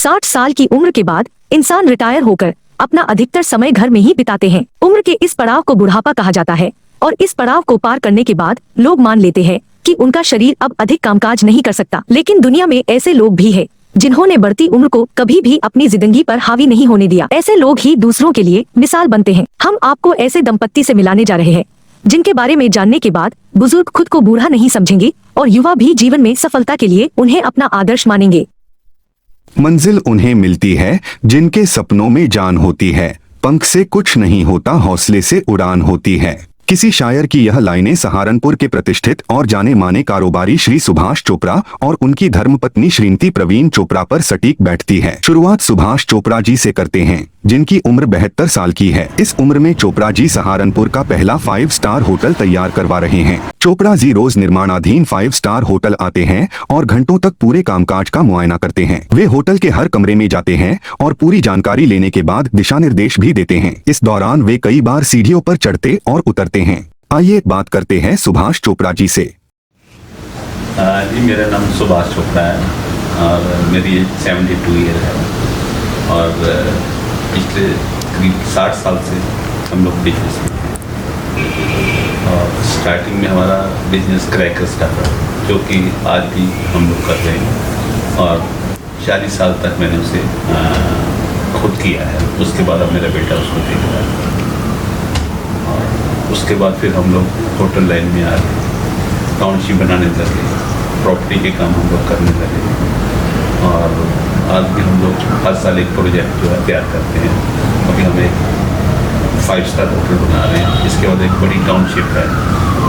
60 साल की उम्र के बाद इंसान रिटायर होकर अपना अधिकतर समय घर में ही बिताते हैं। उम्र के इस पड़ाव को बुढ़ापा कहा जाता है और इस पड़ाव को पार करने के बाद लोग मान लेते हैं कि उनका शरीर अब अधिक कामकाज नहीं कर सकता। लेकिन दुनिया में ऐसे लोग भी हैं जिन्होंने बढ़ती उम्र को कभी भी अपनी जिंदगी पर हावी नहीं होने दिया। ऐसे लोग ही दूसरों के लिए मिसाल बनते हैं। हम आपको ऐसे दंपत्ति से मिलाने जा रहे हैं जिनके बारे में जानने के बाद बुजुर्ग खुद को बूढ़ा नहीं समझेंगे और युवा भी जीवन में सफलता के लिए उन्हें अपना आदर्श मानेंगे। मंजिल उन्हें मिलती है जिनके सपनों में जान होती है, पंख से कुछ नहीं होता, हौसले से उड़ान होती है। किसी शायर की यह लाइनें सहारनपुर के प्रतिष्ठित और जाने माने कारोबारी श्री सुभाष चोपड़ा और उनकी धर्मपत्नी श्रीमती प्रवीण चोपड़ा पर सटीक बैठती है। शुरुआत सुभाष चोपड़ा जी से करते हैं जिनकी उम्र 72 साल की है। इस उम्र में चोपड़ा जी सहारनपुर का पहला 5 स्टार होटल तैयार करवा रहे हैं। चोपड़ा जी रोज निर्माणाधीन 5 स्टार होटल आते हैं और घंटों तक पूरे कामकाज का मुआयना करते हैं। वे होटल के हर कमरे में जाते हैं और पूरी जानकारी लेने के बाद दिशा निर्देश भी देते हैं। इस दौरान वे कई बार सीढ़ियों पर चढ़ते और उतरते हैं। आइए बात करते हैं सुभाष चोपड़ा जी से। जी, मेरा नाम सुभाष चोपड़ा है और मेरी एज 72 ईयर है और पिछले करीब 60 साल से हम लोग बिजनेस में हैं। और स्टार्टिंग में हमारा बिजनेस क्रैकर्स का था जो कि आज भी हम लोग कर रहे हैं और 40 साल तक मैंने उसे खुद किया है। उसके बाद अब मेरा बेटा उसको देख रहा है और उसके बाद फिर हम लोग होटल लाइन में आ गए, टाउनशिप बनाने लगे, प्रॉपर्टी के काम हम लोग करने लगे और आज भी हम लोग हर साल एक प्रोजेक्ट जो है तैयार करते हैं। अभी हम एक 5 स्टार होटल बना रहे हैं। इसके बाद एक बड़ी टाउनशिप है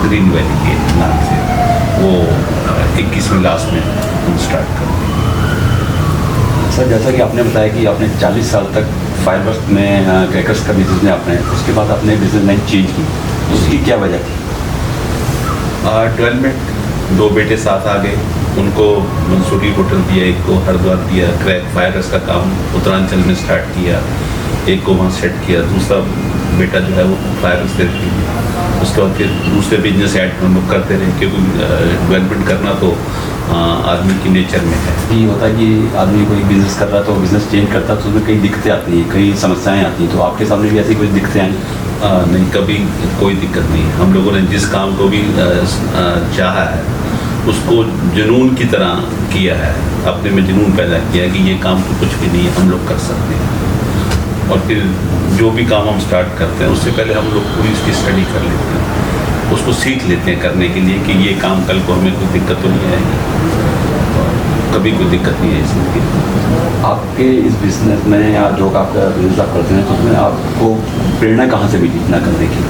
ग्रीन वैली के नाम से, वो 21वें लास्ट में हम स्टार्ट करेंगे। सर, जैसा कि आपने बताया कि आपने 40 साल तक फायरवर्क्स में क्रैकर्स का बिजनेस में आपने, उसके बाद आपने बिजनेस लाइन चेंज की, उसकी क्या वजह थी? 12 में 2 बेटे साथ आ गए, उनको मंसूरी होटल दिया, एक को हरिद्वार दिया, क्रैक फायरवर्क्स का काम उत्तरांचल में स्टार्ट किया, एक को वहाँ सेट किया, दूसरा बेटा जो है वो फायरवर्क्स दे दिया। उसके बाद फिर दूसरे बिजनेस ऐड हम लोग करते रहे क्योंकि डेवलपमेंट करना तो आदमी की नेचर में है। ये होता है कि आदमी कोई बिजनेस कर रहा है तो बिजनेस चेंज करता है तो उसमें कई दिक्कतें आती हैं, कई समस्याएं आती हैं, तो आपके सामने भी ऐसी कोई दिक्कतें आई? नहीं, कभी कोई दिक्कत नहीं। हम लोगों ने जिस काम को भी चाहा है उसको जुनून की तरह किया है, अपने में जुनून पैदा किया कि ये काम तो कुछ भी नहीं है, हम लोग कर सकते हैं। और फिर जो भी काम हम स्टार्ट करते हैं उससे पहले हम लोग पूरी इसकी स्टडी कर लेते हैं, उसको सीख लेते हैं करने के लिए कि ये काम कल को हमें कोई दिक्कत तो नहीं आएगी और कभी कोई दिक्कत नहीं है इसमें। आपके इस बिजनेस में या जो आपका बिजनेस आप करते हैं तो उसमें आपको प्रेरणा कहाँ से मिली इतना करने की?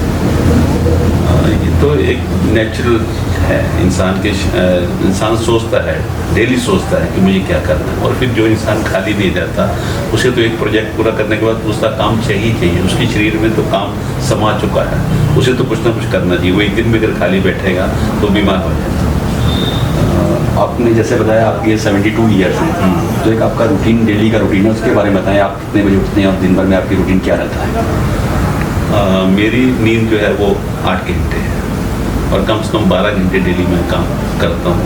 ये तो एक नेचुरल है, इंसान सोचता है, डेली सोचता है कि मुझे क्या करना है। और फिर जो इंसान खाली नहीं रहता उसे तो एक प्रोजेक्ट पूरा करने के बाद दूसरा काम चाहिए। उसके शरीर में तो काम समा चुका है, उसे तो कुछ ना कुछ करना चाहिए। वो एक दिन में अगर खाली बैठेगा तो बीमार हो जाएगा। आपने जैसे बताया आपकी 72 ईयर्स हैं, तो एक आपका रूटीन, डेली का रूटीन है, उसके बारे में बताएं। आप कितने बजे उठते हैं और दिन भर में आपकी रूटीन क्या रहता है? मेरी नींद जो है वो 8 घंटे है और कम से कम 12 घंटे डेली मैं काम करता हूँ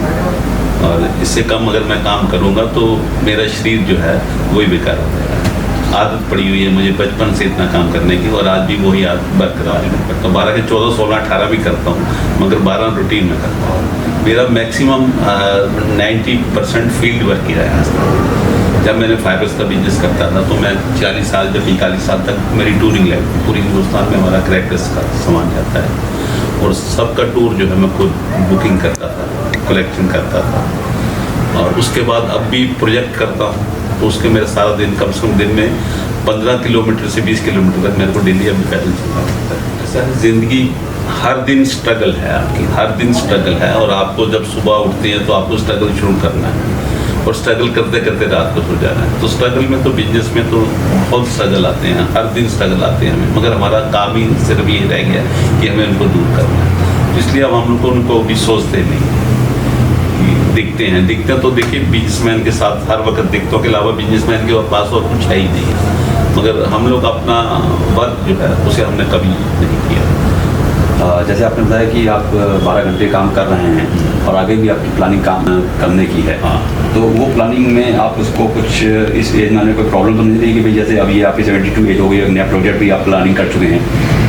और इससे कम अगर मैं काम करूँगा तो मेरा शरीर जो है वही बेकार हो जाएगा। आदत पड़ी हुई है मुझे बचपन से इतना काम करने की और आज भी वही आदत बरकरार करता हूँ। 12 के 14, 16, 18 भी करता हूँ मगर 12 रूटीन में करता हूँ। मेरा मैक्सिमम 90% फील्ड वर्क ही रहा है। जब मैंने फाइबर्स का बिजनेस करता था तो मैं 40 साल, जब 41 साल तक मेरी टूरिंग लाइफ, पूरी हिंदुस्तान में हमारा क्रैकर्स का सामान जाता है और सबका टूर जो है मैं खुद बुकिंग करता था, कलेक्शन करता था। और उसके बाद अब भी प्रोजेक्ट करता हूँ तो उसके मेरा सारा दिन, कम से कम दिन में 15 किलोमीटर से 20 किलोमीटर तक मेरे को डेली अभी पैदल चलना पड़ता है। ऐसा है, ज़िंदगी हर दिन स्ट्रगल है आपकी, हर दिन स्ट्रगल है और आपको जब सुबह उठते हैं तो आपको स्ट्रगल शुरू करना है और स्ट्रगल करते करते रात को सो जाना है। तो स्ट्रगल में तो बिजनेस में तो बहुत स्ट्रगल आते हैं, हर दिन स्ट्रगल आते हैं हमें, मगर हमारा काम ही सिर्फ ये रह गया कि हमें उनको दूर करना है। तो इसलिए अब हम लोग उनको भी सोचते नहीं, दिखते हैं तो देखिए बिजनेसमैन के साथ हर वक्त दिखतों के अलावा बिजनेसमैन के पास और कुछ है ही नहीं, मगर हम लोग अपना वर्क जो है उसे हमने कभी नहीं किया। जैसे आपने बताया कि आप 12 घंटे काम कर रहे हैं और आगे भी आपकी प्लानिंग काम करने की है। हाँ। तो वो प्लानिंग में आप उसको कुछ इस एज में कोई प्रॉब्लम तो नहीं रही कि भाई जैसे अभी आपकी 72 एज हो गई और नया प्रोजेक्ट भी आप प्लानिंग कर चुके हैं,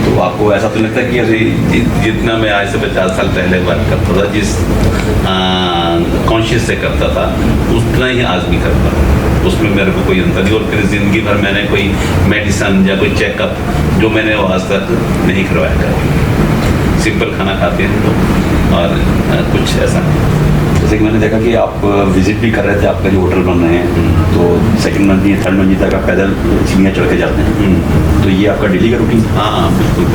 तो आपको ऐसा तो लगता है कि अरे जितना मैं आज से 50 साल पहले वर्क करता था, जिस कॉन्शियस से करता था, उतना ही आज भी करता हूँ। उसमें मेरे को कोई अंतर नहीं। और फिर ज़िंदगी भर मैंने कोई मेडिसिन या कोई चेकअप जो मैंने वो आज तक नहीं करवाया था। सिंपल खाना खाते हैं तो, और कुछ ऐसा नहीं। जैसे कि मैंने देखा कि आप विजिट भी कर रहे थे, आपका जो होटल बन रहे हैं, तो सेकंड मंजिल 3rd मंजिल तक आप पैदल सीढ़ियाँ चढ़ के जाते हैं, तो ये आपका डेली का रूटीन? हाँ, बिल्कुल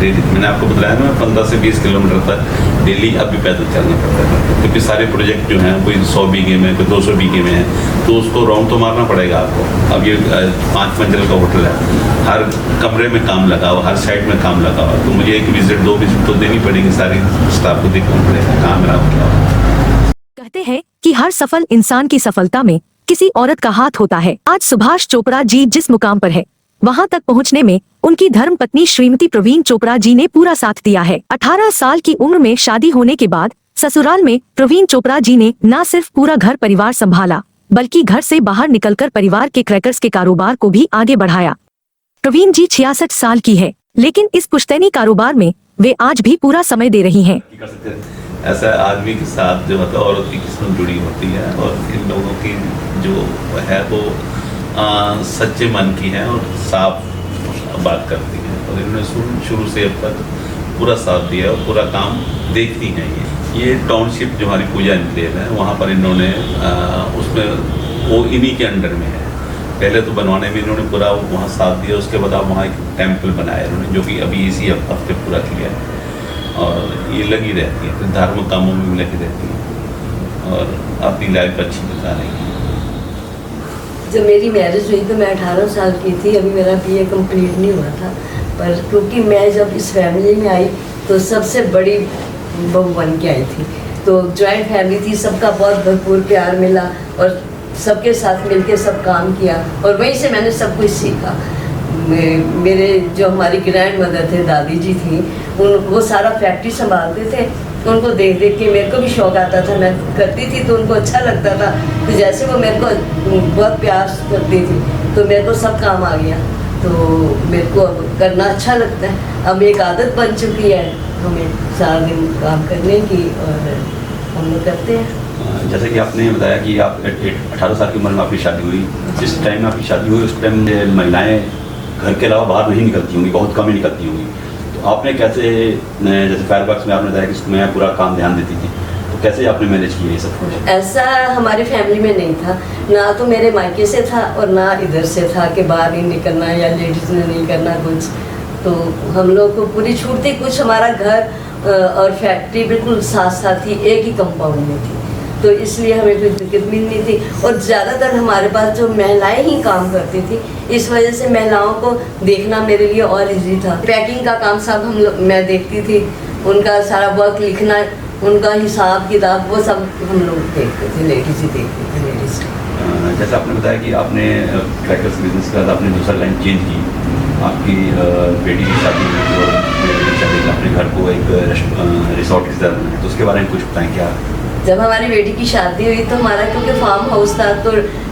डेली। मैंने आपको बताया ना, 15 से 20 किलोमीटर तक डेली अब भी पैदल चलना पड़ता है, क्योंकि सारे प्रोजेक्ट जो हैं कोई 100 बीघे में, कोई 200 बीघे में है, तो उसको राउंड तो मारना पड़ेगा आपको। अब ये 5 मंजिल का होटल है, हर कमरे में काम लगा हुआ, हर साइड में काम लगा हुआ, तो मुझे 1 विजिट 2 विजिट तो देनी पड़ेगी। सारी स्टाफ को देखना पड़ेगा काम मेरा होता। कहते हैं कि हर सफल इंसान की सफलता में किसी औरत का हाथ होता है। आज सुभाष चोपड़ा जी जिस मुकाम पर है, वहां तक पहुंचने में उनकी धर्मपत्नी श्रीमती प्रवीण चोपड़ा जी ने पूरा साथ दिया है। 18 साल की उम्र में शादी होने के बाद ससुराल में प्रवीण चोपड़ा जी ने न सिर्फ पूरा घर परिवार संभाला, बल्कि घर से बाहर निकलकर परिवार के क्रैकर्स के कारोबार को भी आगे बढ़ाया। प्रवीण जी 66 साल की है, लेकिन इस पुश्तैनी कारोबार में वे आज भी पूरा समय दे रही हैं। ऐसा आदमी के साथ जो होता है, औरत की किस्मत जुड़ी होती है, और इन लोगों की जो है वो सच्चे मन की है और साफ बात करती है, और इन्होंने शुरू से अब तक पूरा साथ दिया और पूरा काम देखती हैं। ये टाउनशिप जो हमारी पूजा एनक्लेव है, वहाँ पर इन्होंने उसमें वो इन्हीं के अंडर में है। पहले तो बनवाने में इन्होंने पूरा वहाँ साथ दिया, उसके बाद आप वहाँ एक टेम्पल बनाया इन्होंने, जो कि अभी इसी हफ्ते पूरा किया है, और ये लगी रहती है, फिर धार्मिक कामों में भी लगी रहती है और अपनी लाइफ अच्छी बिता रही है। जब मेरी मैरिज हुई तो मैं 18 साल की थी, अभी मेरा BA कंप्लीट नहीं हुआ था, पर क्योंकि मैं जब इस फैमिली में आई तो सबसे बड़ी बहू बन के आई थी, तो जॉइंट फैमिली थी, सबका बहुत भरपूर प्यार मिला और सबके साथ मिलके सब काम किया, और वहीं से मैंने सब कुछ सीखा। मेरे जो हमारी ग्रैंड मदर थे, दादी जी थी, वो सारा फैक्ट्री संभालते थे, उनको देख देख के मेरे को भी शौक आता था, मैं करती थी तो उनको अच्छा लगता था, तो जैसे वो मेरे को बहुत प्यार करती थी तो मेरे को सब काम आ गया, तो मेरे को अब करना अच्छा लगता है। अब एक आदत बन चुकी है हमें सारा दिन काम करने की, और हम लोग करते हैं। जैसे कि आपने बताया कि आप 18 साल की उम्र में आपकी शादी हुई, जिस टाइम में आपकी शादी हुई उस टाइम महिलाएँ घर के अलावा बाहर नहीं निकलती होंगी, बहुत कम ही निकलती होंगी, तो आपने कैसे, जैसे फायरवर्क्स में आपने बताया कि उसमें पूरा काम ध्यान देती थी, तो कैसे आपने मैनेज किया ये सब कुछ? ऐसा हमारे फैमिली में नहीं था, ना तो मेरे मायके से था और ना इधर से था कि बाहर नहीं निकलना या लेडीज़ ने नहीं करना कुछ, तो हम लोग को पूरी छूट थी। कुछ हमारा घर और फैक्ट्री बिल्कुल साथ साथ ही एक ही कंपाउंड में थी, तो इसलिए हमें कोई दिक्कत भी नहीं थी, और ज़्यादातर हमारे पास जो महिलाएं ही काम करती थी, इस वजह से महिलाओं को देखना मेरे लिए और इजी था। पैकिंग का काम सब मैं देखती थी, उनका सारा वर्क लिखना, उनका हिसाब किताब वो सब हम लोग देखते थे, लेडीज ही देखते थे, लेडीज। जैसा आपने बताया कि आपने क्रैकर्स बिजनेस के बाद आपने दूसरा लाइन चेंज की, आपकी बेटी की शादी हुई और अपने घर को एक रिसोर्ट की तरह बनाया, तो उसके बारे में कुछ बताएं क्या? जब हमारी बेटी की शादी हुई तो हमारा क्योंकि फार्म हाउस था, तो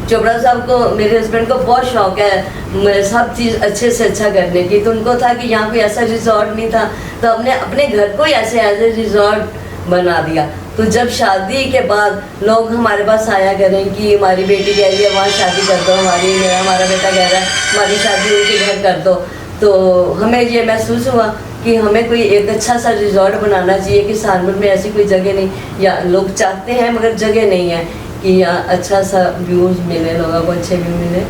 चोपड़ा साहब को, मेरे हस्बैंड को बहुत शौक है सब चीज़ अच्छे से अच्छा करने की, तो उनको था कि यहाँ कोई ऐसा रिजॉर्ट नहीं था, तो हमने अपने घर को ऐसे एज ए रिजॉर्ट बना दिया। तो जब शादी के बाद लोग हमारे पास आया करें कि हमारी बेटी कह रही है वहाँ शादी कर दो, हमारा बेटा कह रहा है हमारी शादी उनके घर कर दो, तो हमें ये महसूस हुआ कि हमें कोई एक अच्छा सा रिजॉर्ट बनाना चाहिए कि सहारनपुर में ऐसी कोई जगह नहीं, या लोग चाहते हैं मगर जगह नहीं है कि यहाँ अच्छा सा व्यूज़ मिले, लोगों को अच्छे व्यू मिले,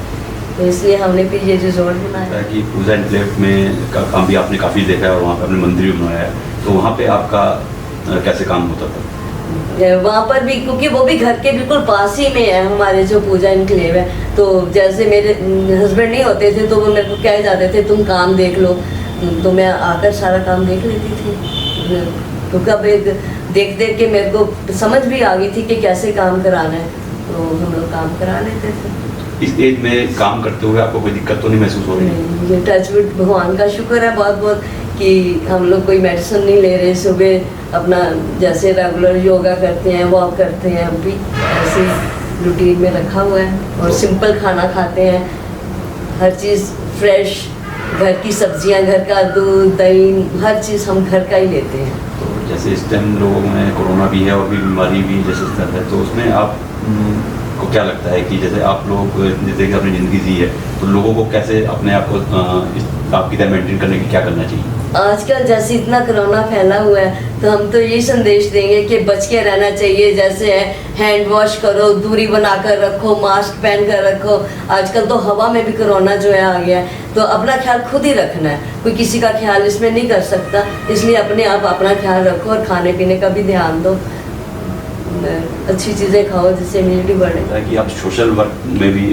तो इसलिए हमने फिर ये रिजॉर्ट बनाया। कि पूजा एनक्लेव में का काम भी आपने काफ़ी देखा है और वहाँ पे आपने मंदिर भी बनाया है, तो वहाँ पे आपका कैसे काम होता था? वहाँ पर भी, क्योंकि वो भी घर के बिल्कुल पास ही में है हमारे जो पूजा एनक्लेव है, तो जैसे मेरे हस्बैंड नहीं होते थे तो वो मेरे को कह जाते थे तुम काम देख लो, तो मैं आकर सारा काम देख लेती थी, क्योंकि अब एक देख देख के मेरे को समझ भी आ गई थी कि कैसे काम कराना है, तो हम लोग काम करा लेते थे। इस एज में काम करते हुए आपको कोई दिक्कत तो नहीं महसूस हो रही? ये टचवुड भगवान का शुक्र है बहुत बहुत कि हम लोग कोई मेडिसिन नहीं ले रहे, सुबह अपना जैसे रेगुलर योगा करते हैं, वॉक करते हैं, हम भी ऐसे रूटीन में रखा हुआ है और सिंपल खाना खाते हैं, हर चीज़ फ्रेश, घर की सब्जियां, घर का दूध दही, हर चीज़ हम घर का ही लेते हैं। तो जैसे इस टाइम लोगों में कोरोना भी है और भी बीमारी भी जैसे इस तरह है, तो उसमें आप को क्या लगता है कि जैसे आप लोग जैसे कि अपनी ज़िंदगी जी है, तो लोगों को कैसे अपने आप को आपकी तरह मेंटेन करने के क्या करना चाहिए? आजकल जैसे इतना कोरोना फैला हुआ है, तो हम तो यही संदेश देंगे कि बच के रहना चाहिए। जैसे है हैंड वॉश करो, दूरी बनाकर रखो, मास्क पहन कर रखो। आजकल तो हवा में भी कोरोना जो है आ गया है, तो अपना ख्याल खुद ही रखना है, कोई किसी का ख्याल इसमें नहीं कर सकता। इसलिए अपने आप अपना ख्याल रखो और खाने पीने का भी ध्यान दो, अच्छी चीज़ें खाओ जिससे इम्यूनिटी बढ़े। कि आप सोशल वर्क में भी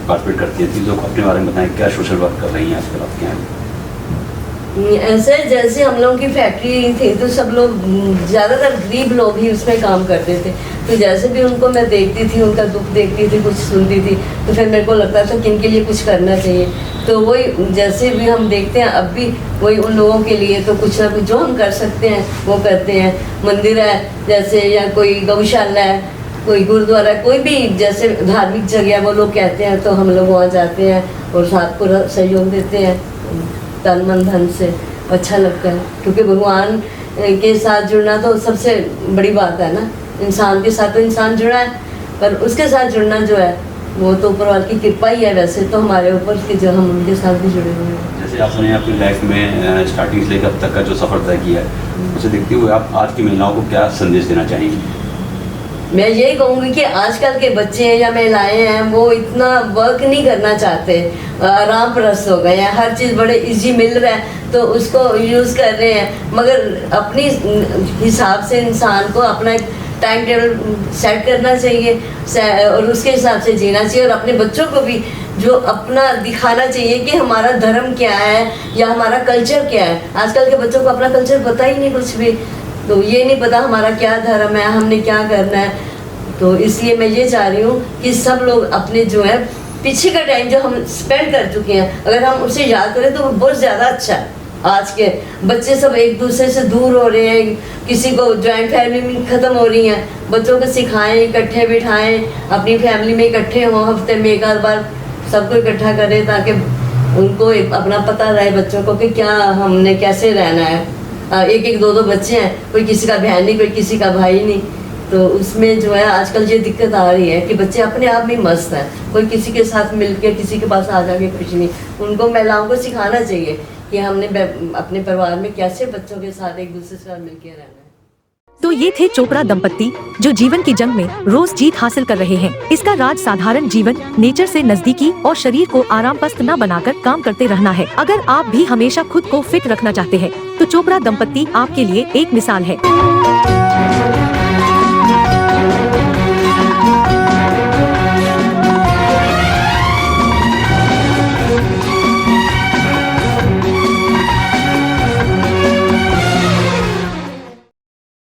पार्टिसिपेट करती हैं, चीज़ों को अपने बारे में बताएं, क्या सोशल वर्क कर रही हैं आजकल आपके यहाँ? ऐसे जैसे हम लोगों की फैक्ट्री थी, तो सब लोग ज़्यादातर गरीब लोग ही उसमें काम करते थे, तो जैसे भी उनको मैं देखती थी, उनका दुख देखती थी, कुछ सुनती थी, तो फिर मेरे को लगता था कि इनके लिए कुछ करना चाहिए। तो वही जैसे भी हम देखते हैं, अब भी वही उन लोगों के लिए तो कुछ ना कुछ जो हम कर सकते हैं वो करते हैं। मंदिर है जैसे, या कोई गौशाला है, कोई गुरुद्वारा, कोई भी जैसे धार्मिक जगह वो लोग कहते हैं, तो हम लोग वहाँ जाते हैं और साथ को सहयोग देते हैं तन मन धन से। अच्छा लगता है, क्योंकि भगवान के साथ जुड़ना तो सबसे बड़ी बात है ना। इंसान के साथ तो इंसान जुड़ा है, पर उसके साथ जुड़ना जो है वो तो ऊपर वाले की कृपा ही है। वैसे तो हमारे ऊपर कि जो हम उनके साथ भी जुड़े हुए हैं। जैसे आपने अपनी लाइफ में स्टार्टिंग से लेकर अब तक का जो सफ़र तय किया है, उसे देखते हुए आप आज की महिलाओं को क्या संदेश देना चाहेंगी? मैं यही कहूँगी कि आजकल के बच्चे या महिलाएं हैं, वो इतना वर्क नहीं करना चाहते, आराम परस्त हो गए हैं, हर चीज़ बड़े इजी मिल रहा है तो उसको यूज़ कर रहे हैं। मगर अपनी हिसाब से इंसान को अपना एक टाइम टेबल सेट करना चाहिए और उसके हिसाब से जीना चाहिए, और अपने बच्चों को भी जो अपना दिखाना चाहिए कि हमारा धर्म क्या है या हमारा कल्चर क्या है। आजकल के बच्चों को अपना कल्चर पता ही नहीं कुछ भी, तो ये नहीं पता हमारा क्या धर्म है, हमने क्या करना है। तो इसलिए मैं ये चाह रही हूँ कि सब लोग अपने जो है पीछे का टाइम जो हम स्पेंड कर चुके हैं, अगर हम उसे याद करें तो वो बहुत ज़्यादा अच्छा है। आज के बच्चे सब एक दूसरे से दूर हो रहे हैं, किसी को जॉइंट फैमिली में ख़त्म हो रही हैं। बच्चों को सिखाएं, इकट्ठे बिठाएं, अपनी फैमिली में इकट्ठे हों, हफ्ते में एक आध बार सबको इकट्ठा करें, ताकि उनको अपना पता रहे बच्चों को कि क्या हमने कैसे रहना है। एक एक दो दो बच्चे हैं, कोई किसी का बहन नहीं, कोई किसी का भाई नहीं, तो उसमें जो है आजकल ये दिक्कत आ रही है कि बच्चे अपने आप में मस्त हैं, कोई किसी के साथ मिलके किसी के पास आ जाके कुछ नहीं। उनको महिलाओं को सिखाना चाहिए कि हमने अपने परिवार में कैसे बच्चों के साथ एक दूसरे के साथ मिलकर रहना है। तो ये थे चोपड़ा दंपत्ति जो जीवन की जंग में रोज जीत हासिल कर रहे हैं। इसका राज साधारण जीवन, नेचर से नजदीकी और शरीर को आराम पस्त न बनाकर काम करते रहना है। अगर आप भी हमेशा खुद को फिट रखना चाहते हैं तो चोपड़ा दंपत्ति आपके लिए एक मिसाल है।